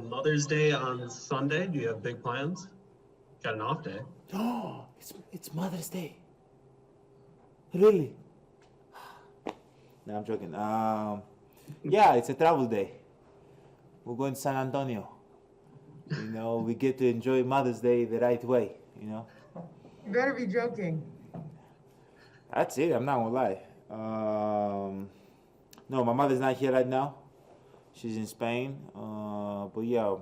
Mother's Day on Sunday. Do you have big plans? Got an off day. No, it's Mother's Day. Really? No, I'm joking. Yeah, it's a travel day. We're going to San Antonio. We get to enjoy Mother's Day the right way. You better be joking. That's it. I'm not gonna lie. No, my mother's not here right now. She's in Spain. But yeah,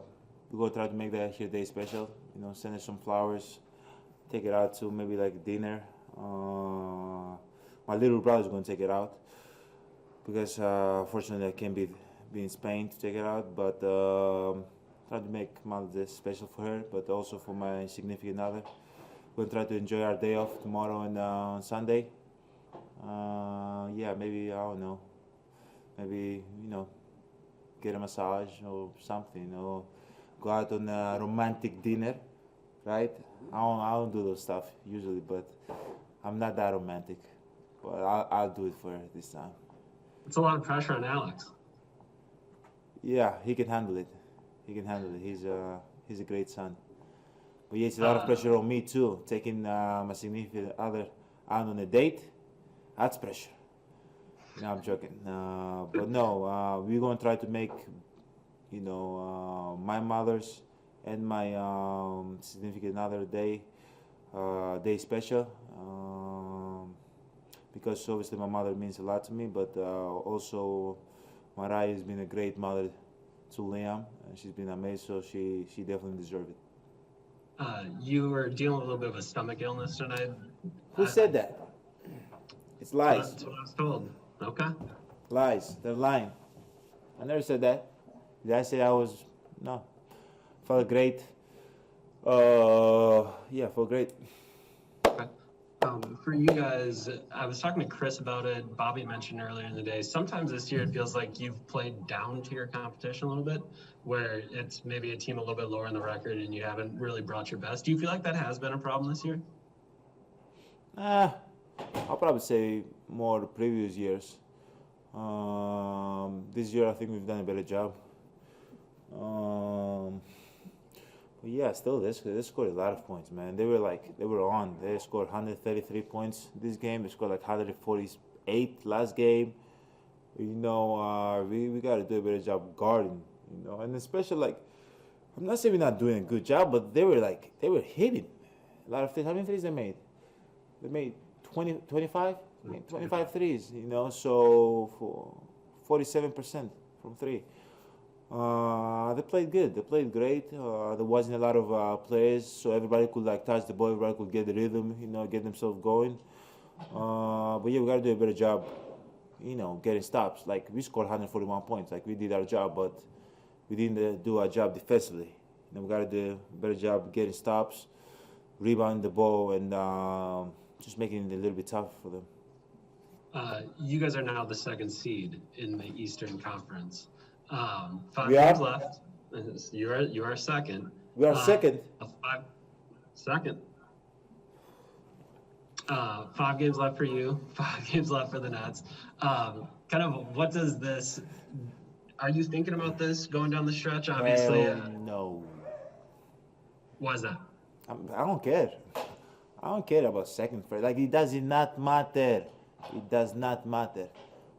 we're gonna try to make that here day special. Send her some flowers, take it out to maybe like dinner. My little brother's gonna take it out because fortunately I can't be in Spain to take it out. But try to make Mother's Day special for her, but also for my significant other. We're gonna try to enjoy our day off tomorrow and on Sunday. Yeah, maybe I don't know. Maybe get a massage or something, or go out on a romantic dinner, right? I don't do those stuff usually, but I'm not that romantic. But I'll do it for her this time. It's a lot of pressure on Alex. Yeah, he can handle it. He can handle it. He's a great son. But yeah, it's a lot of pressure on me too. Taking my significant other out on a date, that's pressure. No, I'm joking. But no, we're gonna try to make, my mother's and my significant other day special. Because obviously my mother means a lot to me, but also Mariah has been a great mother to Liam, and she's been amazing. So she definitely deserves it. You were dealing with a little bit of a stomach illness tonight. Who said that? It's lies. That's what I was told. Okay. Lies. They're lying. I never said that. Did I say I was? No. Felt great. Yeah, felt great. Okay. For you guys, I was talking to Chris about it. Bobby mentioned earlier in the day, sometimes this year it feels like you've played down to your competition a little bit, where it's maybe a team a little bit lower in the record and you haven't really brought your best. Do you feel like that has been a problem this year? I'll probably say more the previous years. This year I think we've done a better job. But yeah, still they scored a lot of points, man. They were on. They scored 133 points this game. They scored like 148 last game. We got to do a better job guarding, and especially like, I'm not saying we're not doing a good job, but they were hitting a lot of threes. How many threes they made? They made 25 threes, so for 47% from three. They played good. They played great. There wasn't a lot of players, so everybody could touch the ball. Everybody could get the rhythm, get themselves going. But yeah, we gotta do a better job, getting stops. Like we scored 141 points. Like we did our job, but we didn't do our job defensively. We gotta do a better job getting stops, rebounding the ball, and just making it a little bit tougher for them. You guys are now the second seed in the Eastern Conference. 5 We games are? left. You are second. We are second. Second. 5 games left for you. 5 games left for the Nets. Kind of, what does this? Are you thinking about this going down the stretch? Obviously. No. Why is that? I don't care. I don't care about second, first. Like it does not matter. It does not matter.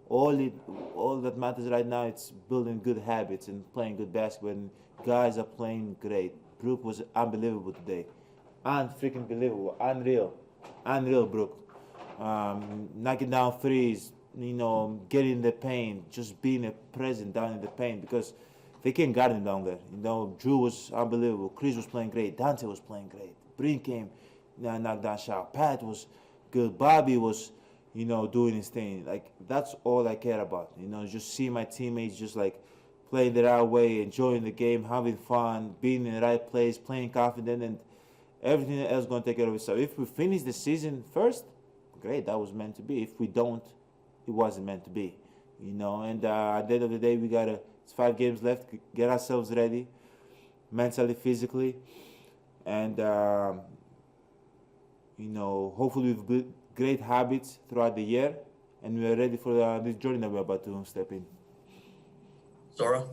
All that matters right now is building good habits and playing good basketball. And guys are playing great. Brook was unbelievable today. Unfreaking believable. Unreal, Brook. Knocking down threes, getting in the paint, just being a presence down in the paint because they can't guard him down there. Drew was unbelievable. Chris was playing great. Dante was playing great. Breen came, knocked down shot. Pat was good. Bobby was, doing his thing. Like, that's all I care about. Just see my teammates just playing the right way, enjoying the game, having fun, being in the right place, playing confident, and everything else going to take care of itself. If we finish the season first, great, that was meant to be. If we don't, it wasn't meant to be. And at the end of the day, it's 5 games left, get ourselves ready, mentally, physically, and, hopefully we've built great habits throughout the year, and we are ready for this journey that we're about to step in. Zora?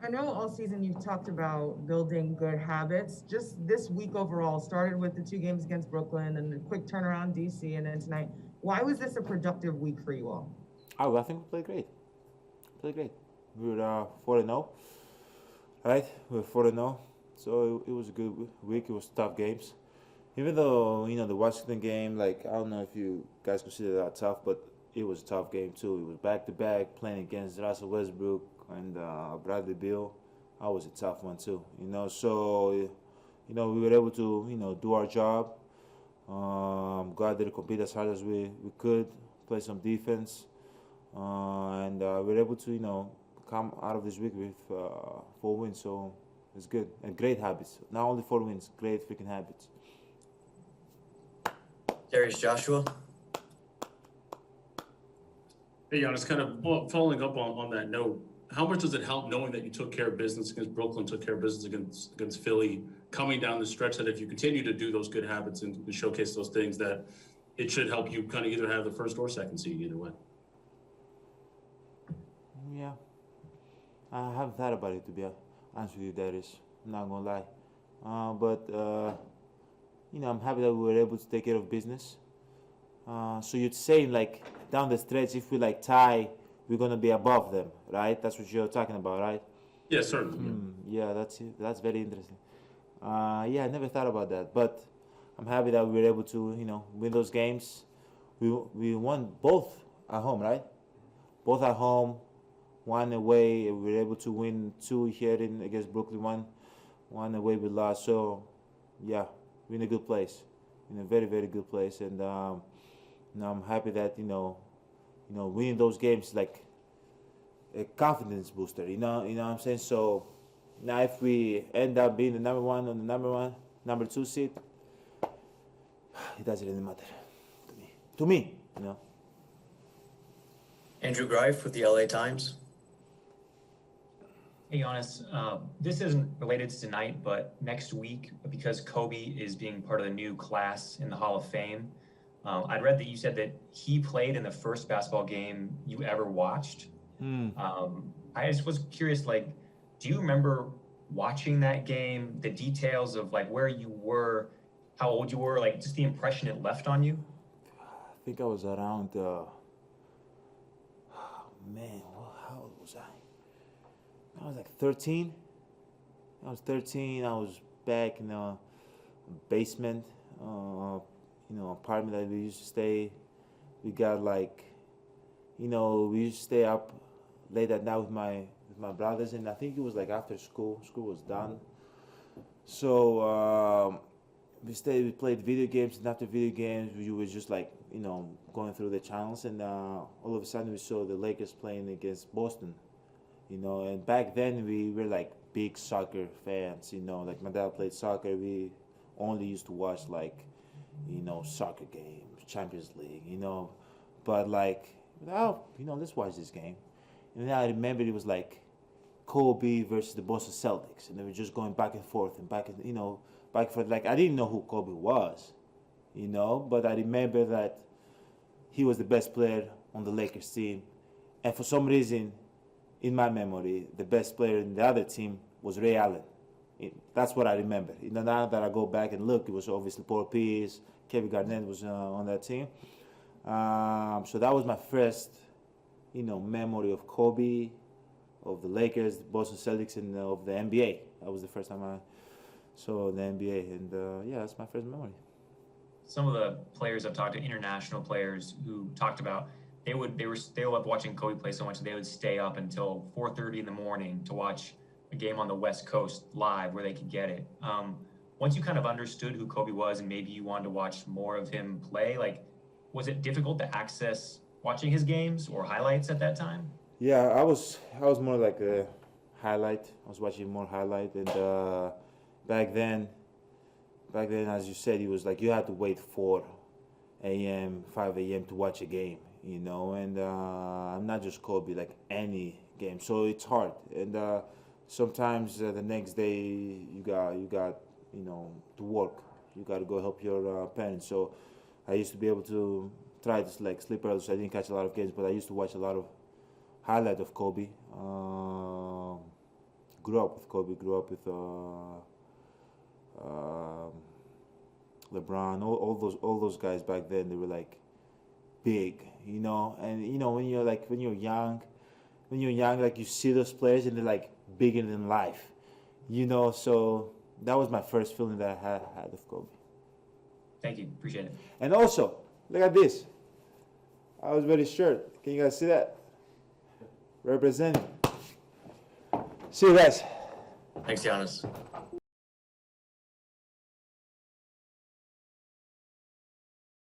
I know all season you've talked about building good habits. Just this week overall, started with the 2 games against Brooklyn and a quick turnaround DC and then tonight. Why was this a productive week for you all? Oh, I think we played great. Played great. We were 4-0, right? We were 4-0, so it was a good week. It was tough games. Even though the Washington game, like I don't know if you guys consider that tough, but it was a tough game too. It was back to back playing against Russell Westbrook and Bradley Beal. That was a tough one too. So we were able to do our job. Go out there to compete as hard as we could, play some defense, and we were able to come out of this week with 4 wins. So it's good and great habits. Not only 4 wins, great freaking habits. Darius Joshua. Hey, Giannis, kind of following up on that note, how much does it help knowing that you took care of business against Brooklyn, took care of business against Philly, coming down the stretch, that if you continue to do those good habits and showcase those things, that it should help you kind of either have the first or second seed either way? Yeah. I haven't thought about it, to be honest with you, Darius. I'm not going to lie. But I'm happy that we were able to take care of business. So you're saying, like, down the stretch, if we, like, tie, we're going to be above them, right? That's what you're talking about, right? Yeah, certainly. Yeah, that's very interesting. Yeah, I never thought about that. But I'm happy that we were able to, win those games. We won both at home, right? Both at home, 1 away. We were able to win 2 here against Brooklyn. One away we lost. So, yeah, we're in a good place. In a very, very good place. And I'm happy that, winning those games like a confidence booster. You know what I'm saying? So now if we end up being the number 1 on the number 2 seed, it doesn't really matter to me. Andrew Greif with the LA Times. Hey, Giannis, this isn't related to tonight, but next week, because Kobe is being part of the new class in the Hall of Fame, I'd read that you said that he played in the first basketball game you ever watched. I just was curious, like, do you remember watching that game, the details of, like, where you were, how old you were, like, just the impression it left on you? I think I was around, how old was I? I was like 13. I was 13. I was back in the basement, apartment that we used to stay. We got like, we used to stay up late at night with my brothers, and I think it was like after school. School was done. So we played video games, and after video games, we were just like, going through the channels, and all of a sudden we saw the Lakers playing against Boston. And back then we were like big soccer fans. Like my dad played soccer. We only used to watch like, soccer games, Champions League. But like, let's watch this game. And then I remember it was like Kobe versus the Boston Celtics, and they were just going back and forth and back and forth. Like I didn't know who Kobe was, but I remember that he was the best player on the Lakers team, and for some reason, in my memory, the best player in the other team was Ray Allen. That's what I remember. Now that I go back and look, it was obviously Paul Pierce, Kevin Garnett was on that team. So that was my first, memory of Kobe, of the Lakers, the Boston Celtics, and of the NBA. That was the first time I saw the NBA, and that's my first memory. Some of the players I've talked to, international players who talked about, they loved watching Kobe play so much that they would stay up until 4:30 in the morning to watch a game on the West Coast live where they could get it. Once you kind of understood who Kobe was and maybe you wanted to watch more of him play, like, was it difficult to access watching his games or highlights at that time? Yeah, I was more like a highlight. I was watching more highlight, and back then, as you said, it was like you had to wait 4 a.m., 5 a.m. to watch a game. And I'm not just Kobe, like any game. So it's hard. And sometimes the next day you got to work. You got to go help your parents. So I used to be able to try to like sleep early, so I didn't catch a lot of games. But I used to watch a lot of highlight of Kobe. grew up with Kobe, grew up with LeBron, all those guys back then. They were like big, you know. And you know, when you're young, like you see those players and they're like bigger than life, you know. So that was my first feeling that I had of Kobe. Thank you. Appreciate it. And also, look at this. I was wearing a shirt. Can you guys see that? Representing. See you guys. Thanks, Giannis.